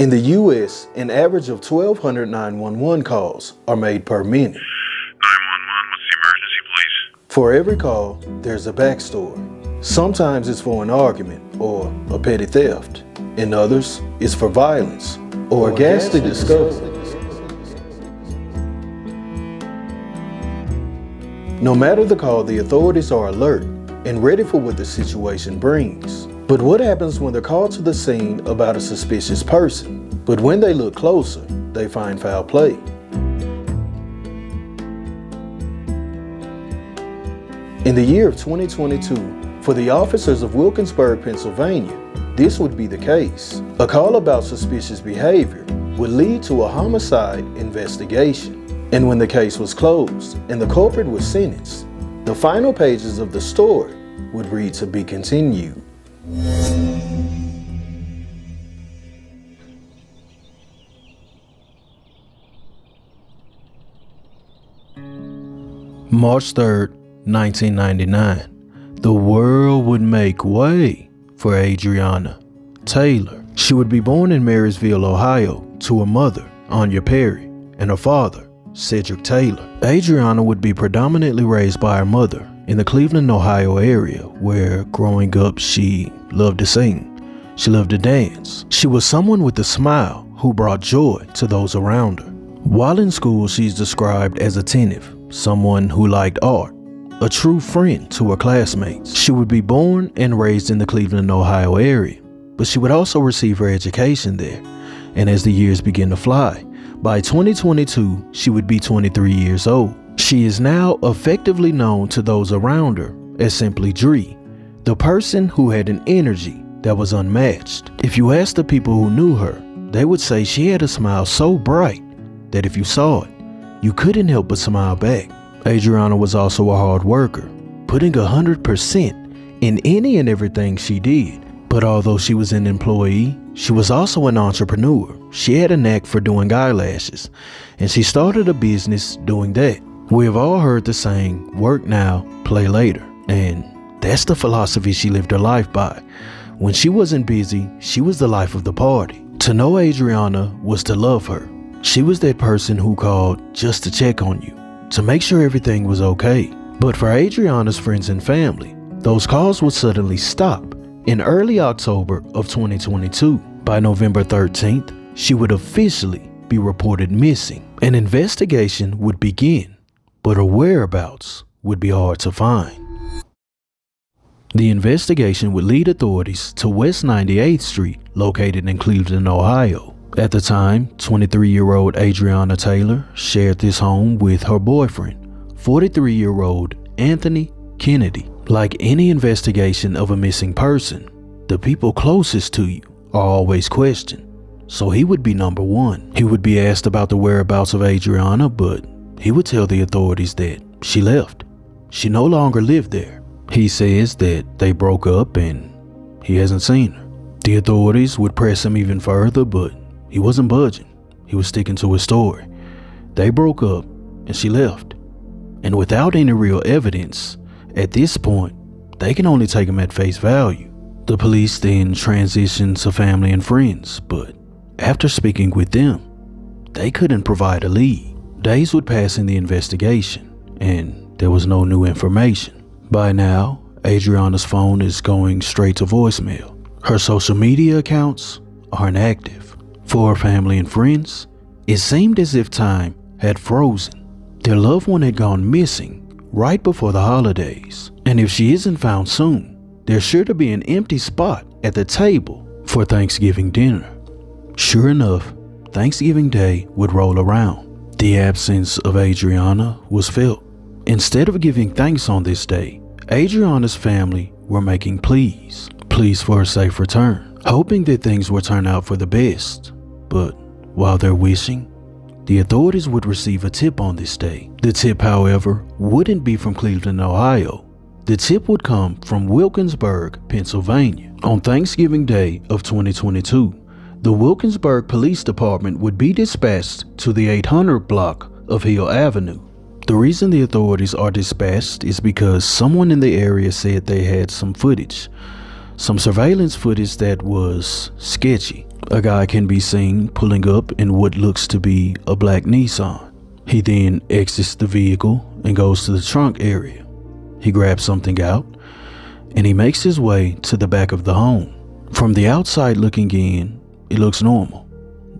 In the U.S., an average of 1,200 911 calls are made per minute. 911, what's the emergency, please? For every call, there's a backstory. Sometimes it's for an argument or a petty theft. In others, it's for violence or a ghastly discovery. No matter the call, the authorities are alert and ready for what the situation brings. But what happens when they're called to the scene about a suspicious person? But when they look closer, they find foul play. In the year of 2022, for the officers of Wilkinsburg, Pennsylvania, this would be the case. A call about suspicious behavior would lead to a homicide investigation. And when the case was closed and the culprit was sentenced, the final pages of the story would read to be continued. March 3rd, 1999. The world would make way for Adriana Taylor. She would be born in Marysville, Ohio, to a mother, Anya Perry, and a father, Cedric Taylor. Adriana would be predominantly raised by her mother in the Cleveland, Ohio area, where growing up she loved to sing. She loved to dance. She was someone with a smile who brought joy to those around her. While in school, she's described as attentive, someone who liked art, a true friend to her classmates. She would be born and raised in the Cleveland, Ohio area, but she would also receive her education there. And as the years begin to fly, by 2022, she would be 23 years old. She is now effectively known to those around her as simply Dree, the person who had an energy that was unmatched. If you asked the people who knew her, they would say she had a smile so bright that if you saw it, you couldn't help but smile back. Adriana was also a hard worker, putting 100% in any and everything she did. But although she was an employee, she was also an entrepreneur. She had a knack for doing eyelashes, and she started a business doing that. We have all heard the saying, work now, play later. And that's the philosophy she lived her life by. When she wasn't busy, she was the life of the party. To know Adriana was to love her. She was that person who called just to check on you, to make sure everything was okay. But for Adriana's friends and family, those calls would suddenly stop in early October of 2022. By November 13th, she would officially be reported missing. An investigation would begin, but her whereabouts would be hard to find. The investigation would lead authorities to West 98th Street, located in Cleveland, Ohio. At the time, 23-year-old Adriana Taylor shared this home with her boyfriend, 43-year-old Anthony Kennedy. Like any investigation of a missing person, the people closest to you are always questioned. So he would be number one. He would be asked about the whereabouts of Adriana, but he would tell the authorities that she left. She no longer lived there. He says that they broke up and he hasn't seen her. The authorities would press him even further, but he wasn't budging. He was sticking to his story. They broke up and she left. And without any real evidence, at this point, they can only take him at face value. The police then transitioned to family and friends, but after speaking with them, they couldn't provide a lead. Days would pass in the investigation, and there was no new information. By now, Adriana's phone is going straight to voicemail. Her social media accounts are inactive. For her family and friends, it seemed as if time had frozen. Their loved one had gone missing right before the holidays, and if she isn't found soon, there's sure to be an empty spot at the table for Thanksgiving dinner. Sure enough, Thanksgiving Day would roll around. The absence of Adriana was felt. Instead of giving thanks on this day, Adriana's family were making pleas for a safe return, hoping that things would turn out for the best. But while they're wishing, the authorities would receive a tip on this day. The tip, however, wouldn't be from Cleveland, Ohio. The tip would come from Wilkinsburg, Pennsylvania. On Thanksgiving Day of 2022, the Wilkinsburg Police Department would be dispatched to the 800 block of Hill Avenue. The reason the authorities are dispatched is because someone in the area said they had some surveillance footage that was sketchy. A guy can be seen pulling up in what looks to be a black Nissan. He then exits the vehicle and goes to the trunk area. He grabs something out and he makes his way to the back of the home. From the outside looking in, it looks normal.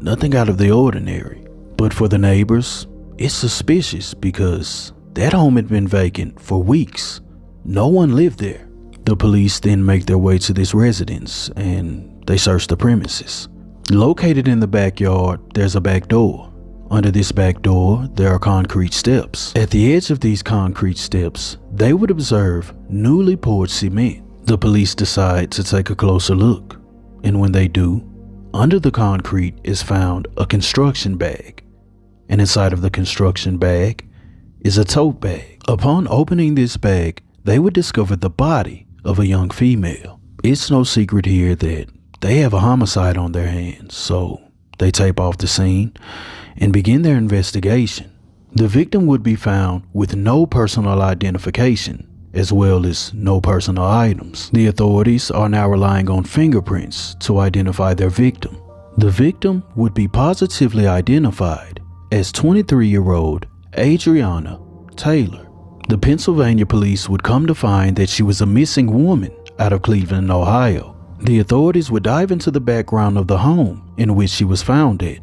Nothing out of the ordinary. But for the neighbors, it's suspicious because that home had been vacant for weeks. No one lived there. The police then make their way to this residence and they search the premises. Located in the backyard, there's a back door. Under this back door, there are concrete steps. At the edge of these concrete steps, they would observe newly poured cement. The police decide to take a closer look. And when they do, under the concrete is found a construction bag. And inside of the construction bag is a tote bag. Upon opening this bag, they would discover the body of a young female. It's no secret here that they have a homicide on their hands, so they tape off the scene and begin their investigation. The victim would be found with no personal identification, as well as no personal items. The authorities are now relying on fingerprints to identify their victim. The victim would be positively identified as 23-year-old Adriana Taylor. The Pennsylvania police would come to find that she was a missing woman out of Cleveland, Ohio. The authorities would dive into the background of the home in which she was found at,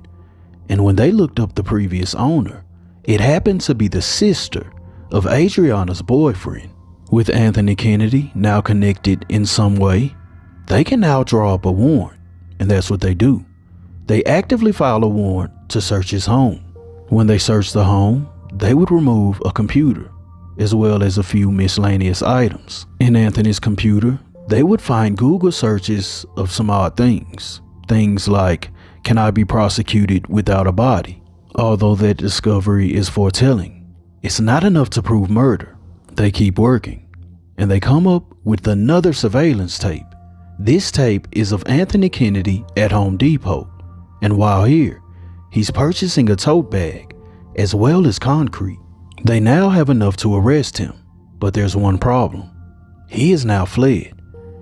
and when they looked up the previous owner, it happened to be the sister of Adriana's boyfriend. With Anthony Kennedy now connected in some way, they can now draw up a warrant, and that's what they do. They actively file a warrant to search his home. When they search the home, they would remove a computer, as well as a few miscellaneous items. In Anthony's computer, they would find Google searches of some odd things. Things like, can I be prosecuted without a body? Although that discovery is foretelling, it's not enough to prove murder. They keep working, and they come up with another surveillance tape. This tape is of Anthony Kennedy at Home Depot, and while here, he's purchasing a tote bag as well as concrete. They now have enough to arrest him, but there's one problem. He is now fled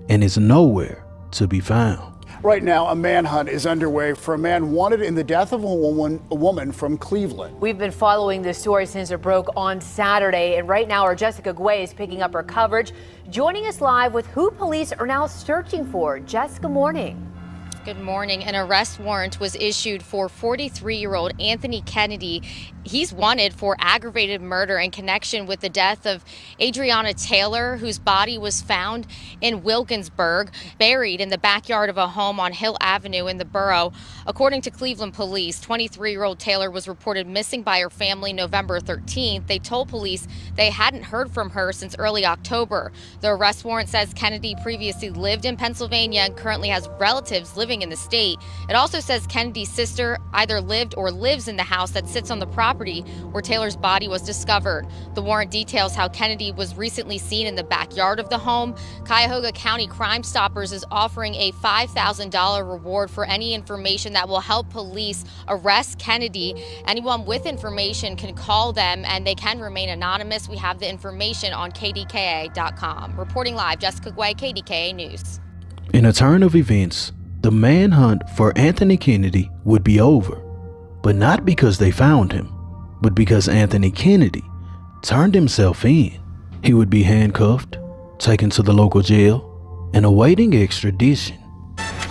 and is nowhere to be found. Right now, a manhunt is underway for a man wanted in the death of a woman from Cleveland. We've been following this story since it broke on Saturday, and right now our Jessica Guay is picking up her coverage, joining us live with who police are now searching for. Jess, good morning. Good morning. An arrest warrant was issued for 43-year-old Anthony Kennedy. He's wanted for aggravated murder in connection with the death of Adriana Taylor, whose body was found in Wilkinsburg, buried in the backyard of a home on Hill Avenue in the borough. According to Cleveland police, 23-year-old Taylor was reported missing by her family November 13th. They told police they hadn't heard from her since early October. The arrest warrant says Kennedy previously lived in Pennsylvania and currently has relatives living in the state. It also says Kennedy's sister either lived or lives in the house that sits on the property where Taylor's body was discovered. The warrant details how Kennedy was recently seen in the backyard of the home. Cuyahoga County Crime Stoppers is offering a $5,000 reward for any information that will help police arrest Kennedy. Anyone with information can call them and they can remain anonymous. We have the information on kdka.com. Reporting live, Jessica Guay, KDKA News. In a turn of events, the manhunt for Anthony Kennedy would be over, but not because they found him, but because Anthony Kennedy turned himself in. He would be handcuffed, taken to the local jail, and awaiting extradition.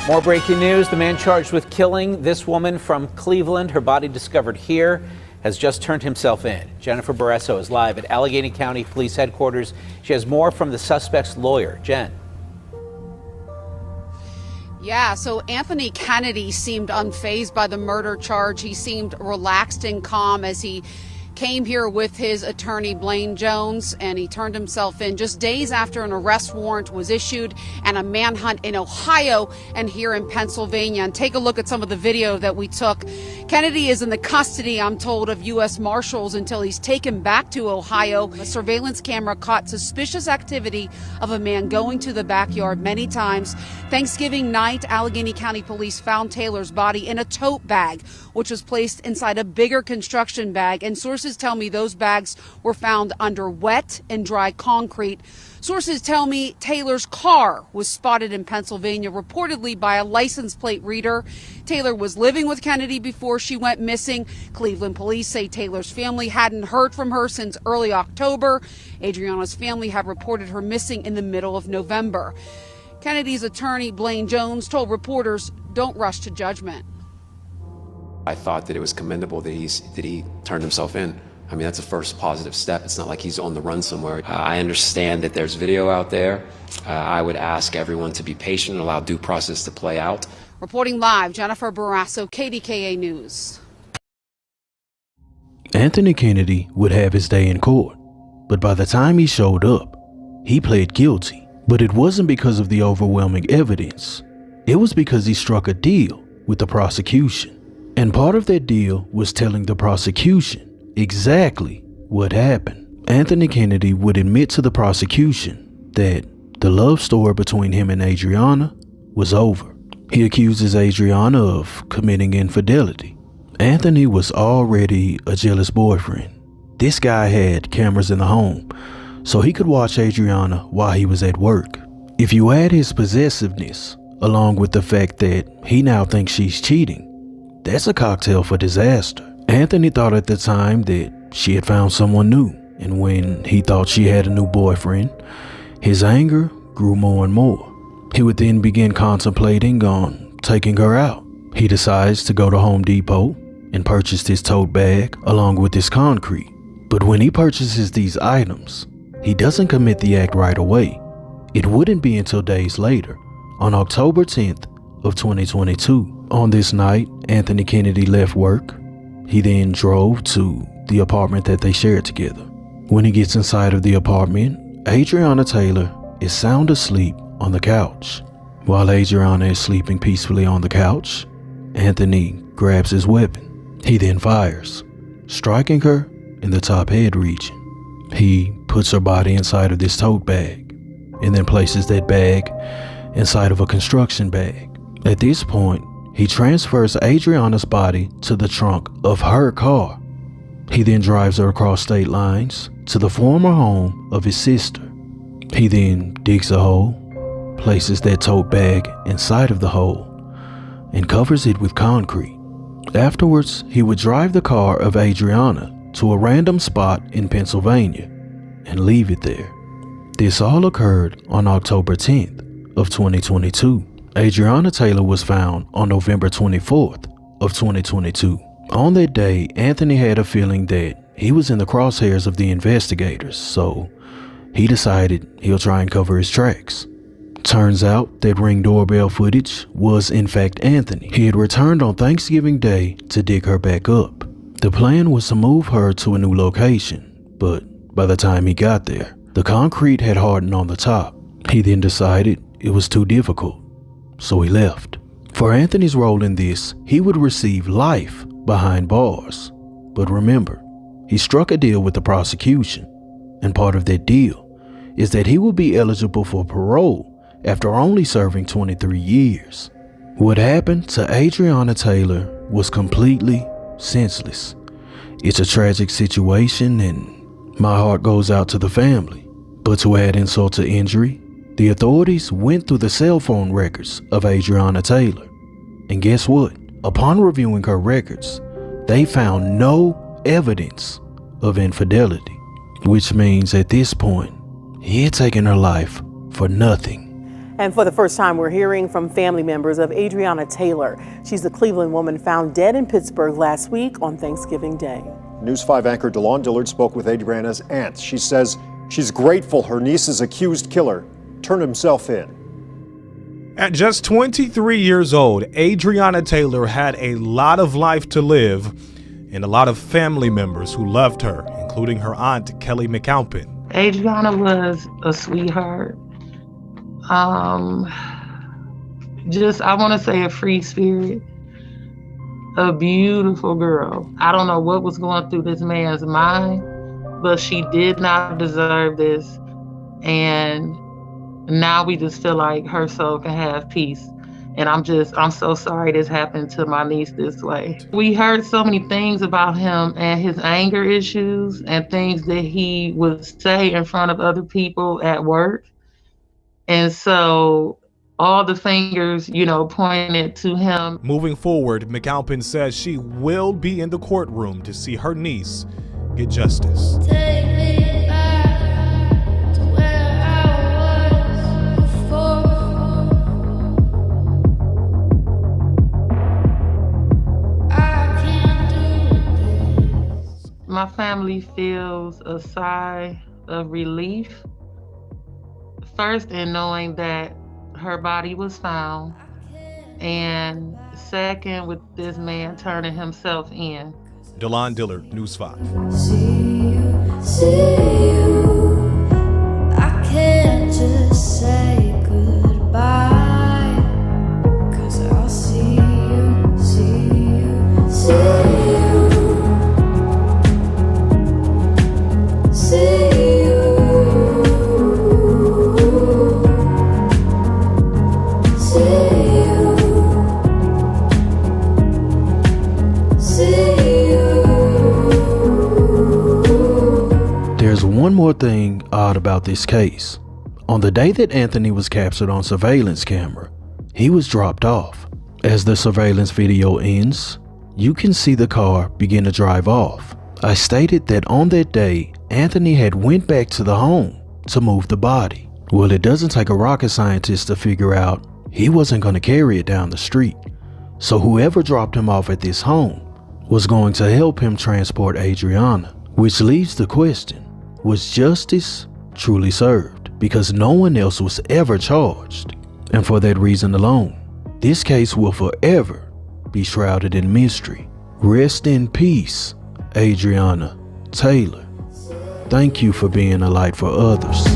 More breaking news. The man charged with killing this woman from Cleveland, her body discovered here, has just turned himself in. Jennifer Barresso is live at Allegheny County Police Headquarters. She has more from the suspect's lawyer. Jen. Yeah, so Anthony Kennedy seemed unfazed by the murder charge. He seemed relaxed and calm as he came here with his attorney, Blaine Jones, and he turned himself in just days after an arrest warrant was issued and a manhunt in Ohio and here in Pennsylvania. And take a look at some of the video that we took. Kennedy is in the custody, I'm told, of U.S. Marshals until he's taken back to Ohio. A surveillance camera caught suspicious activity of a man going to the backyard many times. Thanksgiving night, Allegheny County Police found Taylor's body in a tote bag, which was placed inside a bigger construction bag, and sources Sources tell me those bags were found under wet and dry concrete. Sources tell me Taylor's car was spotted in Pennsylvania, reportedly by a license plate reader. Taylor was living with Kennedy before she went missing. Cleveland police say Taylor's family hadn't heard from her since early October. Adriana's family had reported her missing in the middle of November. Kennedy's attorney, Blaine Jones, told reporters, "Don't rush to judgment." I thought that it was commendable that he turned himself in. I mean, that's a first positive step. It's not like he's on the run somewhere. I understand that there's video out there. I would ask everyone to be patient and allow due process to play out. Reporting live, Jennifer Barrasso, KDKA News. Anthony Kennedy would have his day in court, but by the time he showed up, he pled guilty. But it wasn't because of the overwhelming evidence. It was because he struck a deal with the prosecution. And part of that deal was telling the prosecution exactly what happened. Anthony Kennedy would admit to the prosecution that the love story between him and Adriana was over. He accuses Adriana of committing infidelity. Anthony was already a jealous boyfriend. This guy had cameras in the home, so he could watch Adriana while he was at work. If you add his possessiveness, along with the fact that he now thinks she's cheating, that's a cocktail for disaster. Anthony thought at the time that she had found someone new, and when he thought she had a new boyfriend, his anger grew more and more. He would then begin contemplating on taking her out. He decides to go to Home Depot and purchase his tote bag along with his concrete. But when he purchases these items, he doesn't commit the act right away. It wouldn't be until days later, on October 10th of 2022. On this night, Anthony Kennedy left work. He then drove to the apartment that they shared together. When he gets inside of the apartment, Adriana Taylor is sound asleep on the couch. While Adriana is sleeping peacefully on the couch, Anthony grabs his weapon. He then fires, striking her in the top head region. He puts her body inside of this tote bag and then places that bag inside of a construction bag. At this point, he transfers Adriana's body to the trunk of her car. He then drives her across state lines to the former home of his sister. He then digs a hole, places that tote bag inside of the hole, and covers it with concrete. Afterwards, he would drive the car of Adriana to a random spot in Pennsylvania and leave it there. This all occurred on October 10th of 2022. Adriana Taylor was found on November 24th of 2022. On that day, Anthony had a feeling that he was in the crosshairs of the investigators, so he decided he'll try and cover his tracks. Turns out that Ring doorbell footage was in fact Anthony. He had returned on Thanksgiving Day to dig her back up. The plan was to move her to a new location, but by the time he got there, the concrete had hardened on the top. He then decided it was too difficult, so he left. For Anthony's role in this, he would receive life behind bars. But remember, he struck a deal with the prosecution, and part of that deal is that he will be eligible for parole after only serving 23 years. What happened to Adriana Taylor was completely senseless. It's a tragic situation, and my heart goes out to the family. But to add insult to injury, the authorities went through the cell phone records of Adriana Taylor. And guess what? Upon reviewing her records, they found no evidence of infidelity, which means at this point, he had taken her life for nothing. And for the first time, we're hearing from family members of Adriana Taylor. She's the Cleveland woman found dead in Pittsburgh last week on Thanksgiving Day. News 5 anchor DeLon Dillard spoke with Adriana's aunt. She says she's grateful her niece's accused killer turned himself in. At just 23 years old, Adriana Taylor had a lot of life to live and a lot of family members who loved her, including her aunt, Kelly McAlpin. Adriana was a sweetheart. I want to say a free spirit, a beautiful girl. I don't know what was going through this man's mind, but she did not deserve this. And now we just feel like her soul can have peace. And I'm so sorry this happened to my niece this way. We heard so many things about him and his anger issues and things that he would say in front of other people at work. And so all the fingers, pointed to him. Moving forward, McAlpin says she will be in the courtroom to see her niece get justice. Take me back to where I was before. My family feels a sigh of relief. First, in knowing that her body was found, and second, with this man turning himself in. DeLon Dillard, News 5. See you. I can't just say goodbye, 'cause I'll see you, see you, see you. See you. There's one more thing odd about this case. On the day that Anthony was captured on surveillance camera, he was dropped off. As the surveillance video ends, you can see the car begin to drive off. I stated that on that day, Anthony had went back to the home to move the body. Well, it doesn't take a rocket scientist to figure out he wasn't going to carry it down the street. So whoever dropped him off at this home was going to help him transport Adriana, which leaves the question, was justice truly served? Because no one else was ever charged. And for that reason alone, this case will forever be shrouded in mystery. Rest in peace, Adriana Taylor. Thank you for being a light for others.